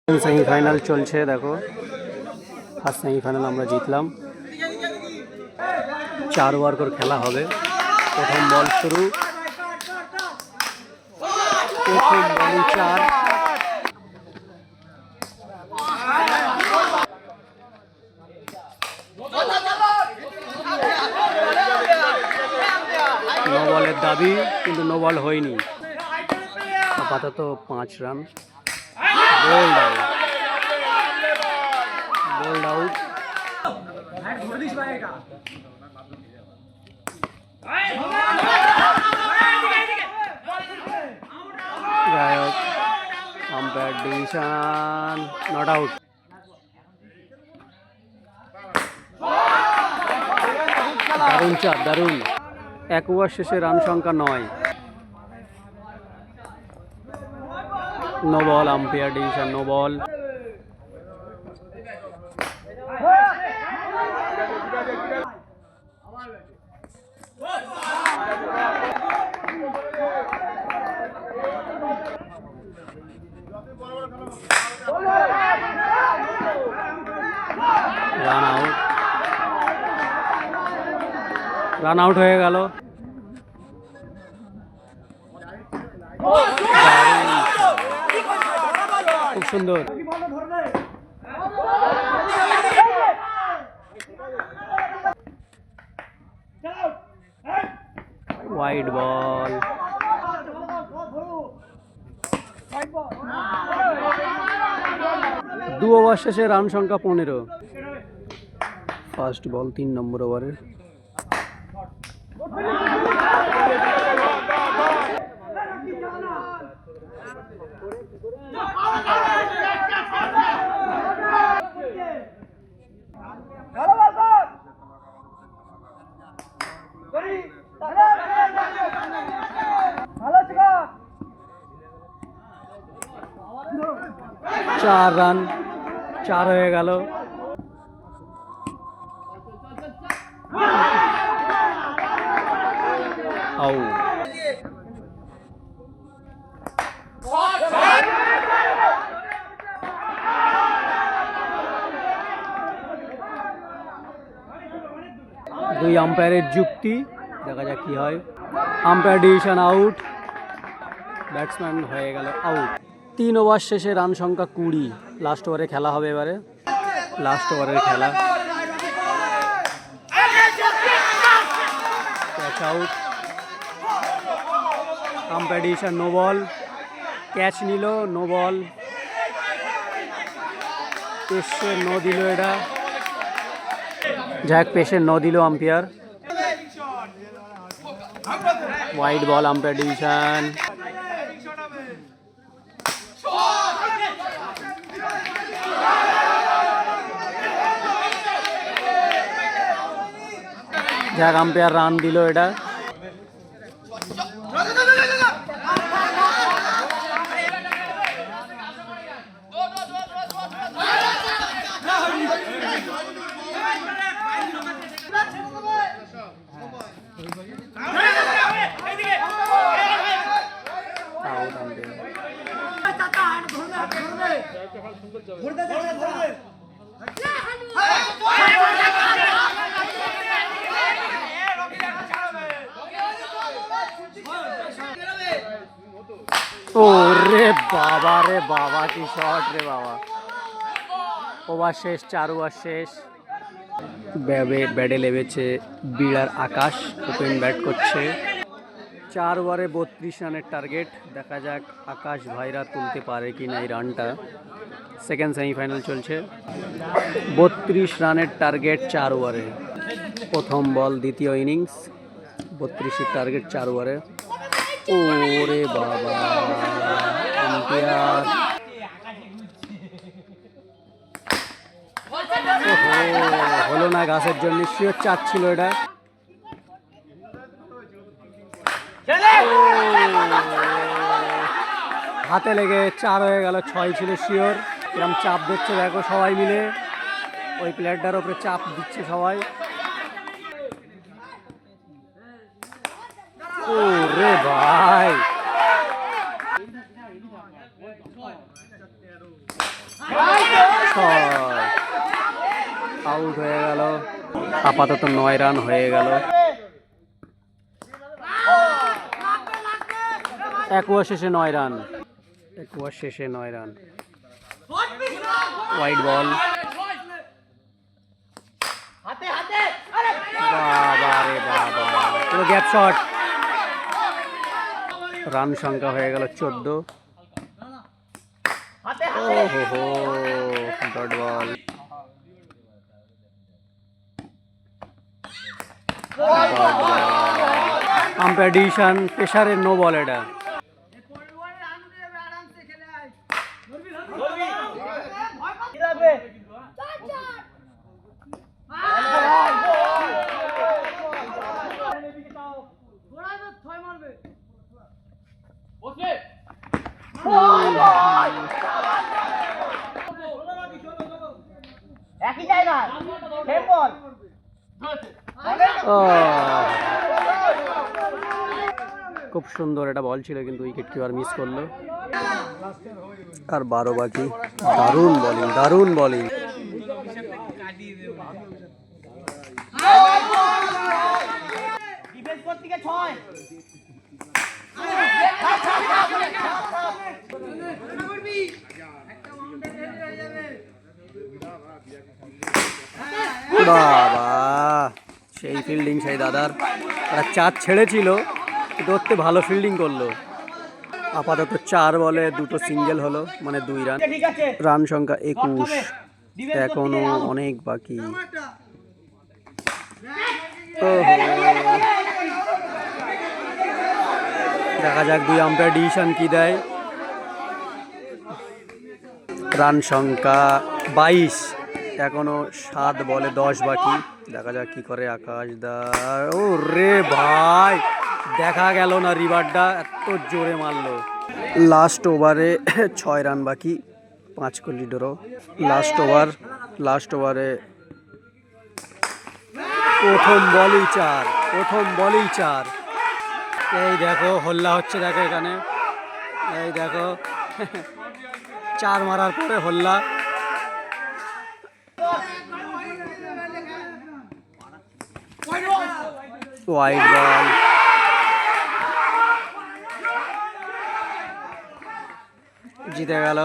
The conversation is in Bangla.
সেমিফাইনাল চলছে, দেখো ফার্স্ট সেমিফাইনাল আমরা জিতলাম। 4 ওভার করে খেলা হবে। প্রথম বল শুরু, প্রথম বল 4। নো বলের দাবি, কিন্তু নো বল হয়নি। আপাতত 5 run. Bold out, bold out. যাই হোক, আম্পায়ার ডিসিশন নট আউট। দারুণ চার, দারুণ। 1 ওভার শেষে রান সংখ্যা 9। No ball, umpire decision no ball. Run out, run out হয়ে গেল। খুব সুন্দর। Wide ball. দু ওভার শেষে রান সংখ্যা 15। ফার্স্ট বল 3 নম্বর ওভারে। চার রান, 4 হয়ে গেল। আউট। দুই আম্পায়ারের যুক্তি, দেখা যাক কি হয়। আম্পায়ার ডিসিশন আউট, ব্যাটসম্যান হয়ে গেল আউট। 3 ওভার শেষে রান সংখ্যা 20। লাস্ট ওভারে খেলা হবে এবারে, লাস্ট ওভারের খেলা। Catch out, umpire decision no ball. Catch নিল, নো বল। পেসের নো দিল, এটা যাক পেসের নো দিল umpire. Wide ball, umpire decision. যাক আম্পায়ার রান দিল এটা। ও রে বাবা, রে বাবা, কি শট রে বাবা। ওভার শেষ, 4 ওভার শেষ। ব্যাটে লেগেছে বিড়ার আকাশ, ওপেন ব্যাট করছে। 4 ওভারে 32 রানের টার্গেট। দেখা যাক আকাশ ভাইরা তুলতে পারে কিনা এই রানটা। সেকেন্ড সেমিফাইনাল চলছে। 32 রানের টার্গেট 4 ওভারে। প্রথম বল, দ্বিতীয় ইনিংস। 32 টার্গেট 4 ওভারে। ওরে বাবা, আম্পায়ার হলো না, গাছের জন্য শিওর চাচ্ছিল এটা। হাতে লেগে 4 হয়ে গেল, 6 ছিল শিওর। এরকম চাপ দিচ্ছে দেখো সবাই মিলে, ওই প্লেয়ারটার উপরে চাপ দিচ্ছে সবাই। ও রে ভাই, আউট হয়ে গেল। আপাতত 9 রান হয়ে গেল। 1 শেষে 9 রান। 1 শেষে 9 রান। White ball. বাবা রে বাবা, পুরো গ্যাপ শট। রান সংখ্যা হয়ে গেল 14। ওহো ডট বল। আম্পায়ার ডিসিশন প্রেসারের নো বল। এটা একই জায়গায় বল। খুব সুন্দর এটা বল ছিল, কিন্তু উইকেট কিপার মিস করলো। আর 12 বাকি। দারুণ বোলিং, দারুণ বোলিং। বাবা, সেই ফিল্ডিং সেই দাদার। একটা 4 ছেড়েছিল, ধরতে ভালো ফিল্ডিং করলো। আপাতত 4 বলে 2টো সিঙ্গেল হলো, মানে 2 রান। রান সংখ্যা 21। এখনো অনেক বাকি। দেখা যাক 2 আম্পায়ার ডিসিশন কি দেয়। রান সংখ্যা 22। এখনো 7 বলে 10 বাকি। দেখা যাক কি করে আকাশ দা। ও রে ভাই, দেখা গেল না, রিভারটা এত জোরে মারলো। লাস্ট ওভারে 6 রান বাকি, 5 কোটি ড্র। লাস্ট ওভারে প্রথম বলেই 4। এই দেখো হল্লা হচ্ছে, দেখো এখানে, এই দেখো 4 মারার পরে হল্লা। White ball. জিতে গেল।